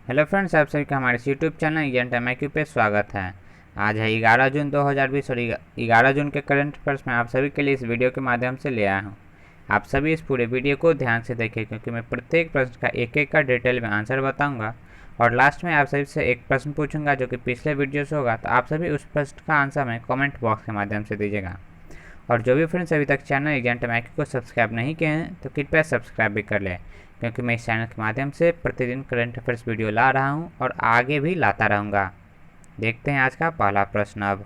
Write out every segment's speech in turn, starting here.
Hello friends, आप सभी का हमारे YouTube channel exam time IQ पे स्वागत है। आज है 11 जून 2020 और 11 जून के करंट अफेयर्स में आप सभी के लिए इस वीडियो के माध्यम से ले आया हूँ। आप सभी इस पूरे वीडियो को ध्यान से देखें क्योंकि मैं प्रत्येक प्रश्न का एक एक का डिटेल में आंसर बताऊँगा और लास्ट में आप सभी से एक प्रश्न पूछूंगा जो कि पिछले वीडियो से होगा, तो आप सभी उस प्रश्न का आंसर में कॉमेंट बॉक्स के माध्यम से दीजिएगा। और जो भी फ्रेंड्स अभी तक चैनल एग्जाम टाइम IQ को सब्सक्राइब नहीं किए हैं तो कृपया सब्सक्राइब भी कर लें, क्योंकि मैं इस चैनल के माध्यम से प्रतिदिन करंट अफेयर्स वीडियो ला रहा हूं और आगे भी लाता रहूँगा। देखते हैं आज का पहला प्रश्न। अब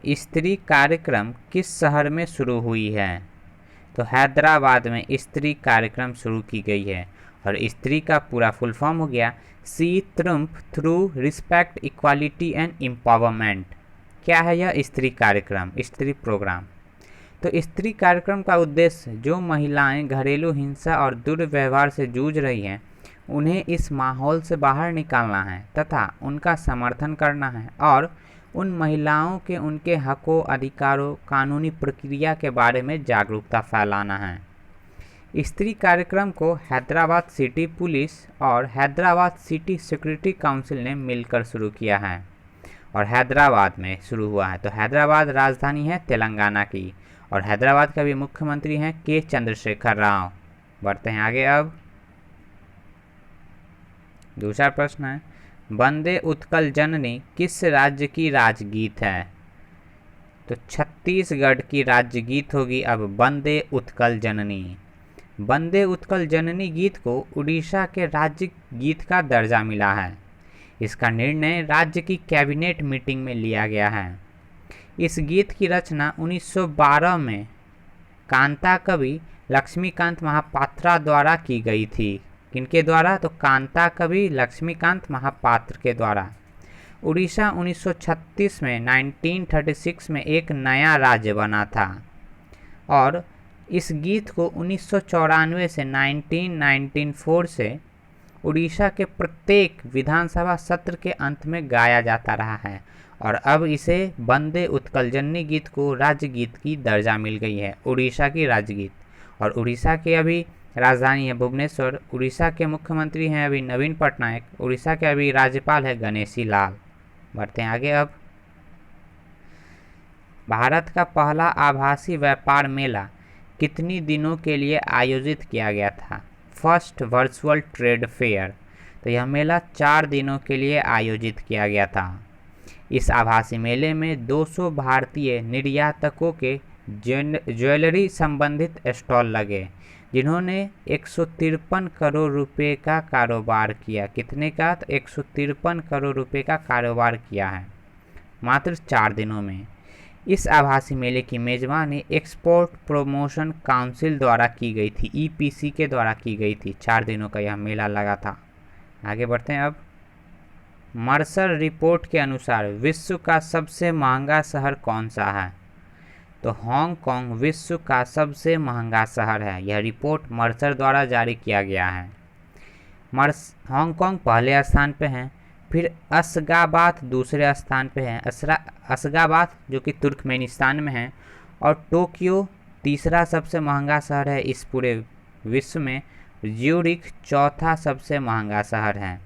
स्त्री कार्यक्रम किस शहर में शुरू हुई है? तो हैदराबाद में स्त्री कार्यक्रम शुरू की गई है और स्त्री का पूरा फुल फॉर्म हो गया C Trump through respect, equality and empowerment. क्या है यह स्त्री कार्यक्रम, स्त्री प्रोग्राम? तो स्त्री कार्यक्रम का उद्देश्य जो महिलाएं घरेलू हिंसा और दुर्व्यवहार से जूझ रही हैं उन्हें इस माहौल से बाहर निकालना है तथा उनका समर्थन करना है और उन महिलाओं के उनके हकों, अधिकारों, कानूनी प्रक्रिया के बारे में जागरूकता फैलाना है। स्त्री कार्यक्रम को हैदराबाद सिटी पुलिस और हैदराबाद सिटी सिक्योरिटी काउंसिल ने मिलकर शुरू किया है और हैदराबाद में शुरू हुआ है। तो हैदराबाद राजधानी है तेलंगाना की और हैदराबाद का भी मुख्यमंत्री हैं के चंद्रशेखर राव। बढ़ते हैं आगे। अब दूसरा प्रश्न है, वंदे उत्कल जननी किस राज्य की राजगीत है? तो छत्तीसगढ़ की राज्यगीत होगी अब वंदे उत्कल जननी। वंदे उत्कल जननी गीत को उड़ीसा के राज्य गीत का दर्जा मिला है। इसका निर्णय राज्य की कैबिनेट मीटिंग में लिया गया है। इस गीत की रचना 1912 में कांता कवि लक्ष्मीकांत महापात्रा द्वारा की गई थी। किनके द्वारा? तो कांता कवि लक्ष्मीकांत महापात्र के द्वारा। उड़ीसा 1936 में 1936 में एक नया राज्य बना था और इस गीत को 1994 से 1994 से उड़ीसा के प्रत्येक विधानसभा सत्र के अंत में गाया जाता रहा है और अब इसे वंदे उत्कल जननी गीत को राज्य गीत की दर्जा मिल गई है, उड़ीसा की राज्य गीत। और उड़ीसा की अभी राजधानी है भुवनेश्वर। उड़ीसा के मुख्यमंत्री हैं अभी नवीन पटनायक। उड़ीसा के अभी राज्यपाल है गणेशी लाल। बढ़ते हैं आगे। अब भारत का पहला आभासी व्यापार मेला कितनी दिनों के लिए आयोजित किया गया था? First virtual trade fair. तो यह मेला 4 दिनों के लिए आयोजित किया गया था। इस आभासी मेले में 200 भारतीय निर्यातकों के ज्वेलरी संबंधित स्टॉल लगे जिन्होंने 153 करोड़ रुपए का कारोबार किया। कितने का? तो 153 करोड़ रुपए का कारोबार किया है मात्र 4 दिनों में। इस आभासी मेले की मेजबानी एक्सपोर्ट प्रमोशन काउंसिल द्वारा की गई थी, EPC के द्वारा की गई थी। 4 दिनों का यह मेला लगा था। आगे बढ़ते हैं। अब मर्सर रिपोर्ट के अनुसार विश्व का सबसे महंगा शहर कौन सा है? तो हांगकांग विश्व का सबसे महंगा शहर है। यह रिपोर्ट मर्सर द्वारा जारी किया गया है। हांगकांग पहले स्थान पे है, फिर अशगाबाद दूसरे स्थान पे है, अशगाबाद जो कि तुर्कमेनिस्तान में है, और टोक्यो तीसरा सबसे महंगा शहर है इस पूरे विश्व में। ज्यूरिख चौथा सबसे महंगा शहर है।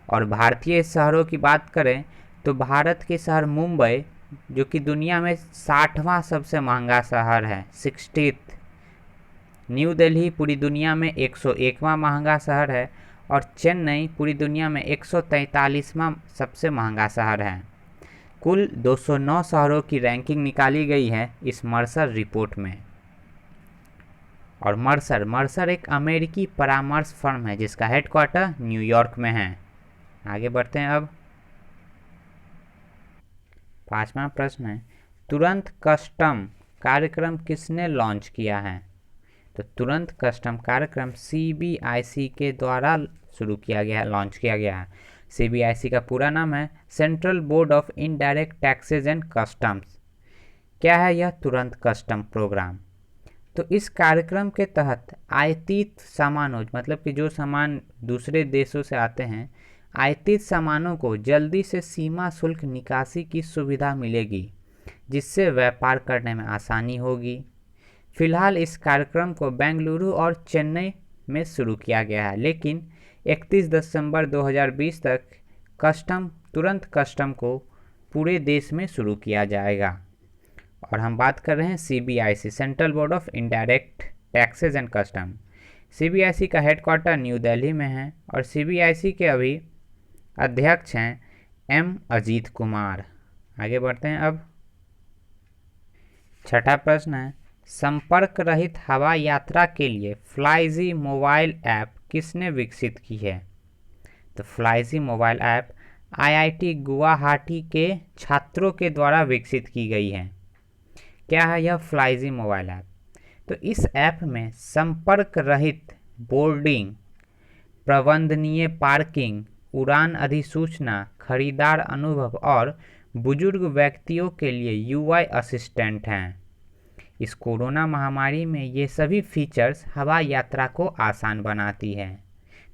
और भारतीय शहरों की बात करें तो भारत के शहर मुंबई जो कि दुनिया में 60वां सबसे महंगा शहर है, 60th। न्यू दिल्ली पूरी दुनिया में 101वां महंगा शहर है और चेन्नई पूरी दुनिया में 143वां सबसे महंगा शहर है। कुल 209 शहरों की रैंकिंग निकाली गई है इस मर्सर रिपोर्ट में। और मर्सर एक अमेरिकी परामर्श फर्म है जिसका हेडक्वार्टर न्यूयॉर्क में है। आगे बढ़ते हैं। अब 5वां प्रश्न है, तुरंत कस्टम कार्यक्रम किसने लॉन्च किया है? तो तुरंत कस्टम कार्यक्रम CBIC के द्वारा शुरू किया गया है, लॉन्च किया गया है। CBIC का पूरा नाम है central board of indirect taxes and customs. क्या है यह तुरंत कस्टम प्रोग्राम? तो इस कार्यक्रम के तहत आयातित सामानों, मतलब कि जो सामान दूसरे देशों से आते हैं, आयातित सामानों को जल्दी से सीमा शुल्क निकासी की सुविधा मिलेगी जिससे व्यापार करने में आसानी होगी। फिलहाल इस कार्यक्रम को बेंगलुरु और चेन्नई में शुरू किया गया है, लेकिन 31 दिसंबर 2020 तक तुरंत कस्टम को पूरे देश में शुरू किया जाएगा। और हम बात कर रहे हैं CBIC, central board of indirect taxes and custom. CBIC का हेडक्वार्टर न्यू दिल्ली में है और CBIC के अभी अध्यक्ष हैं M अजीत कुमार। आगे बढ़ते हैं अब। छठा प्रश्न है, संपर्क रहित हवा यात्रा के लिए फ्लाईजी मोबाइल ऐप किसने विकसित की है? तो फ्लाईजी मोबाइल ऐप IIT गुवाहाटी के छात्रों के द्वारा विकसित की गई है। क्या है यह फ्लाईजी मोबाइल ऐप? तो इस ऐप में संपर्क रहित बोर्डिंग, प्रबंधनीय पार्किंग, उड़ान अधिसूचना, खरीदार अनुभव और बुजुर्ग व्यक्तियों के लिए UI असिस्टेंट हैं। इस कोरोना महामारी में ये सभी फीचर्स हवा यात्रा को आसान बनाती है।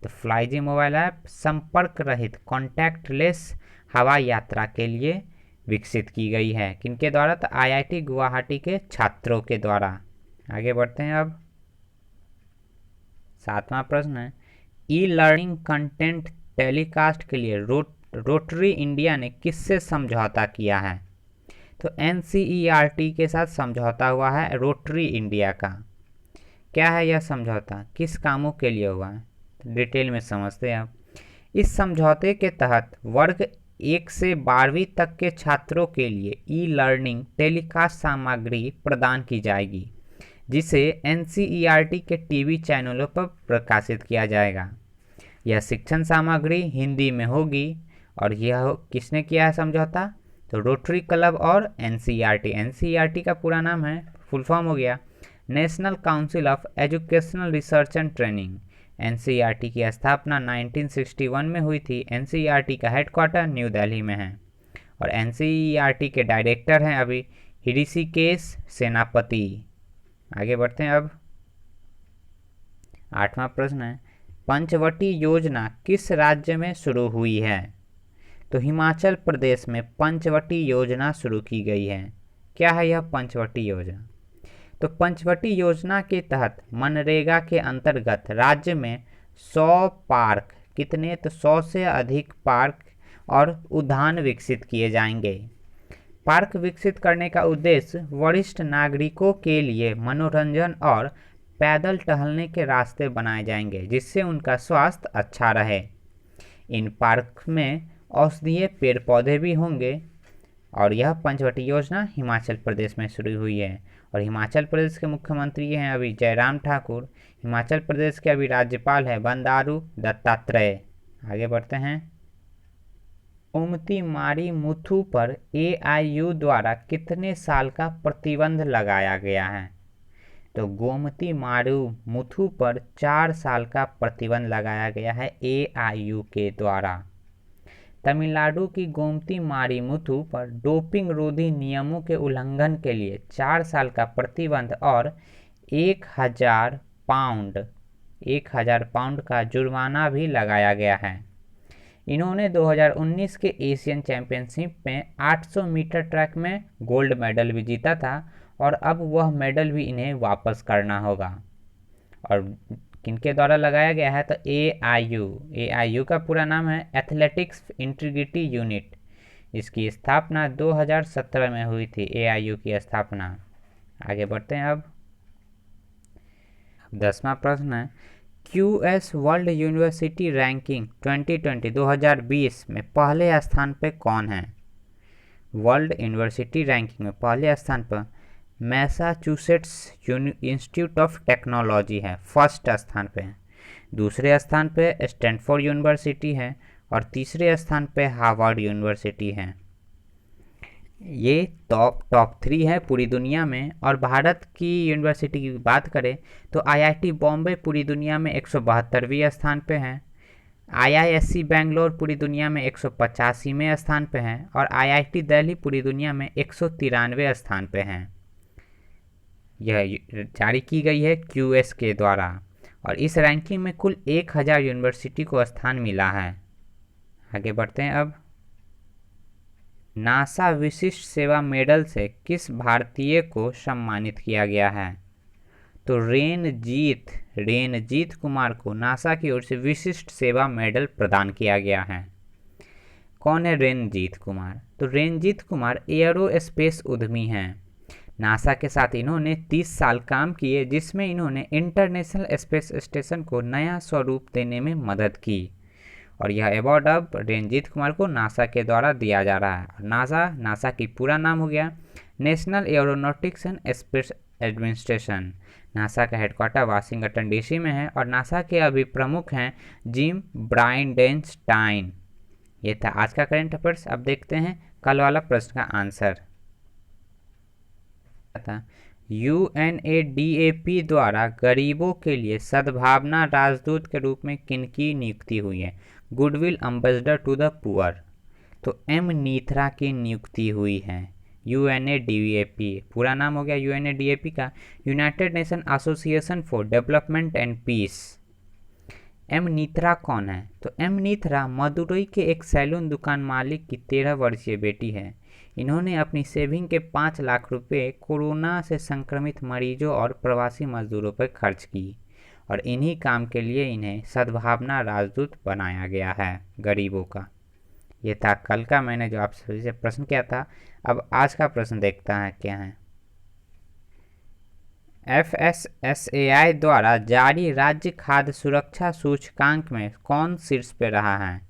तो फ्लाईजी मोबाइल ऐप संपर्क रहित कॉन्टैक्टलेस हवा यात्रा के लिए विकसित की गई है। किनके द्वारा? तो IIT गुवाहाटी के छात्रों के द्वारा। आगे बढ़ते हैं अब। सातवां प्रश्न है, ई लर्निंग कंटेंट टेलीकास्ट के लिए रोटरी इंडिया ने किससे समझौता किया है? तो NCERT के साथ समझौता हुआ है रोटरी इंडिया का। क्या है यह समझौता, किस कामों के लिए हुआ है? तो डिटेल में समझते हैं अब। इस समझौते के तहत वर्ग 1 से 12वीं तक के छात्रों के लिए ई लर्निंग टेलीकास्ट सामग्री प्रदान की जाएगी, जिसे NCERT के टीवी चैनलों पर प्रकाशित किया जाएगा। यह शिक्षण सामग्री हिंदी में होगी और यह किसने किया है समझौता? तो रोटरी क्लब और NCERT। NCERT का पूरा नाम है, फुल फॉर्म हो गया national council of educational research and training. NCERT की स्थापना 1961 में हुई थी। NCERT का हेडक्वार्टर न्यू दिल्ली में है और NCERT के डायरेक्टर हैं अभी ऋषिकेश सेनापति। आगे बढ़ते हैं अब। आठवां प्रश्न है, पंचवटी योजना किस राज्य में शुरू हुई है? तो हिमाचल प्रदेश में पंचवटी योजना शुरू की गई है। क्या है यह पंचवटी योजना? तो पंचवटी योजना के तहत मनरेगा के अंतर्गत राज्य में 100 पार्क, कितने? तो 100 से अधिक पार्क और उद्यान विकसित किए जाएंगे। पार्क विकसित करने का उद्देश्य वरिष्ठ नागरिकों के लिए मनोरंजन और पैदल टहलने के रास्ते बनाए जाएंगे, जिससे उनका स्वास्थ्य अच्छा रहे। इन पार्क में औषधीय पेड़ पौधे भी होंगे और यह पंचवटी योजना हिमाचल प्रदेश में शुरू हुई है और हिमाचल प्रदेश के मुख्यमंत्री हैं अभी जयराम ठाकुर। हिमाचल प्रदेश के अभी राज्यपाल है बंडारू दत्तात्रेय। आगे बढ़ते हैं। गोमती मारी मुथु पर AIU द्वारा कितने साल का प्रतिबंध लगाया गया है? तो गोमती मारू मुथु पर 4 साल का प्रतिबंध लगाया गया है AIU के द्वारा। तमिलनाडु की गोमती मारी मुथु पर डोपिंग रोधी नियमों के उल्लंघन के लिए 4 साल का प्रतिबंध और 1000 पाउंड का जुर्माना भी लगाया गया है। इन्होंने 2019 के एशियन चैंपियनशिप में 800 मीटर ट्रैक में गोल्ड मेडल भी जीता था और अब वह मेडल भी इन्हें वापस करना होगा। और किनके द्वारा लगाया गया है? तो AIU का पूरा नाम है एथलेटिक्स इंटीग्रिटी यूनिट। इसकी स्थापना 2017 में हुई थी, AIU की स्थापना। आगे बढ़ते हैं अब। 10वां प्रश्न है, QS वर्ल्ड यूनिवर्सिटी रैंकिंग 2020 में पहले स्थान पे कौन है? वर्ल्ड यूनिवर्सिटी रैंकिंग में पहले स्थान पर मैसाचुसेट्स इंस्टीट्यूट ऑफ टेक्नोलॉजी है, फर्स्ट स्थान पे है। दूसरे स्थान पे स्टैनफोर्ड यूनिवर्सिटी है और तीसरे स्थान पे हार्वर्ड यूनिवर्सिटी है। ये टॉप 3 है पूरी दुनिया में। और भारत की यूनिवर्सिटी की बात करें तो IIT बॉम्बे पूरी दुनिया में 172वें स्थान पे है। IISc बेंगलोर पूरी दुनिया में 185वें स्थान पे है और IIT दिल्ली पूरी दुनिया में 193वें स्थान पे हैं। यह जारी की गई है QS के द्वारा और इस रैंकिंग में कुल 1000 यूनिवर्सिटी को स्थान मिला है। आगे बढ़ते हैं अब। नासा विशिष्ट सेवा मेडल से किस भारतीय को सम्मानित किया गया है? तो रेनजीत कुमार को नासा की ओर से विशिष्ट सेवा मेडल प्रदान किया गया है। कौन है रेनजीत कुमार? तो रेनजीत कुमार एयरोस्पेस उद्यमी हैं। नासा के साथ इन्होंने 30 साल काम किए, जिसमें इन्होंने इंटरनेशनल स्पेस स्टेशन को नया स्वरूप देने में मदद की। और यह अवार्ड अब रेनजीत कुमार को नासा के द्वारा दिया जा रहा है। नासा की पूरा नाम हो गया national aeronautics and space administration. NASA का हेडक्वार्टर वाशिंगटन डीसी में है और नासा के अभी प्रमुख हैं जिम ब्राइडेनस्टाइन। ये था आज का करंट अफेयर्स। अब देखते हैं कल वाला प्रश्न का आंसर। UNADAP द्वारा गरीबों के लिए सद्भावना राजदूत के रूप में किनकी नियुक्ति हुई है? Goodwill ambassador to the poor. तो एम नीथरा की नियुक्ति हुई है। UNADAP पूरा नाम हो गया UNADAP का United Nation Association for Development and Peace. एम नीथरा कौन है? तो एम नीथरा मदुरई के एक सैलून दुकान मालिक की 13 वर्षीय बेटी है। इन्होंने अपनी सेविंग के 5 लाख रुपए कोरोना से संक्रमित मरीजों और प्रवासी मजदूरों पर खर्च की और इन्हीं काम के लिए इन्हें सद्भावना राजदूत बनाया गया है गरीबों का। ये था कल का मैंने जो आपसे प्रश्न किया था। अब आज का प्रश्न देखता है क्या है। FSSAI द्वारा जारी राज्य खाद्य सुरक्षा सूचकांक में कौन शीर्ष पे रहा है?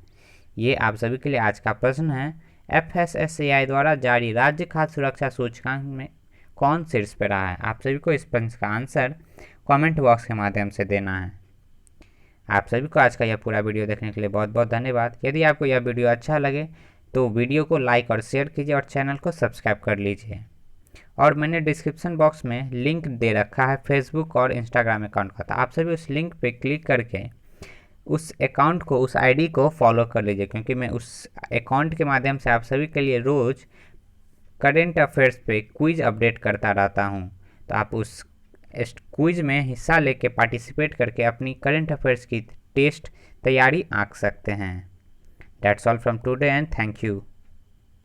ये आप सभी के लिए आज का प्रश्न है। FSSAI द्वारा जारी राज्य खाद्य सुरक्षा सूचकांक में कौन शीर्ष पे रहा है? आप सभी को इस प्रश्न का आंसर कमेंट बॉक्स के माध्यम से देना है। आप सभी को आज का यह पूरा वीडियो देखने के लिए बहुत बहुत धन्यवाद। यदि आपको यह वीडियो अच्छा लगे तो वीडियो को लाइक और शेयर कीजिए और चैनल को सब्सक्राइब कर लीजिए। और मैंने डिस्क्रिप्शन बॉक्स में लिंक दे रखा है फेसबुक और इंस्टाग्राम अकाउंट का, तो आप सभी उस लिंक पे क्लिक करके उस अकाउंट को, उस आईडी को फॉलो कर लीजिए, क्योंकि मैं उस अकाउंट के माध्यम से आप सभी के लिए रोज़ करेंट अफेयर्स पे क्विज अपडेट करता रहता हूँ। तो आप उस क्विज में हिस्सा लेके पार्टिसिपेट करके अपनी करेंट अफेयर्स की टेस्ट तैयारी आंक सकते हैं। That's all from today and thank you.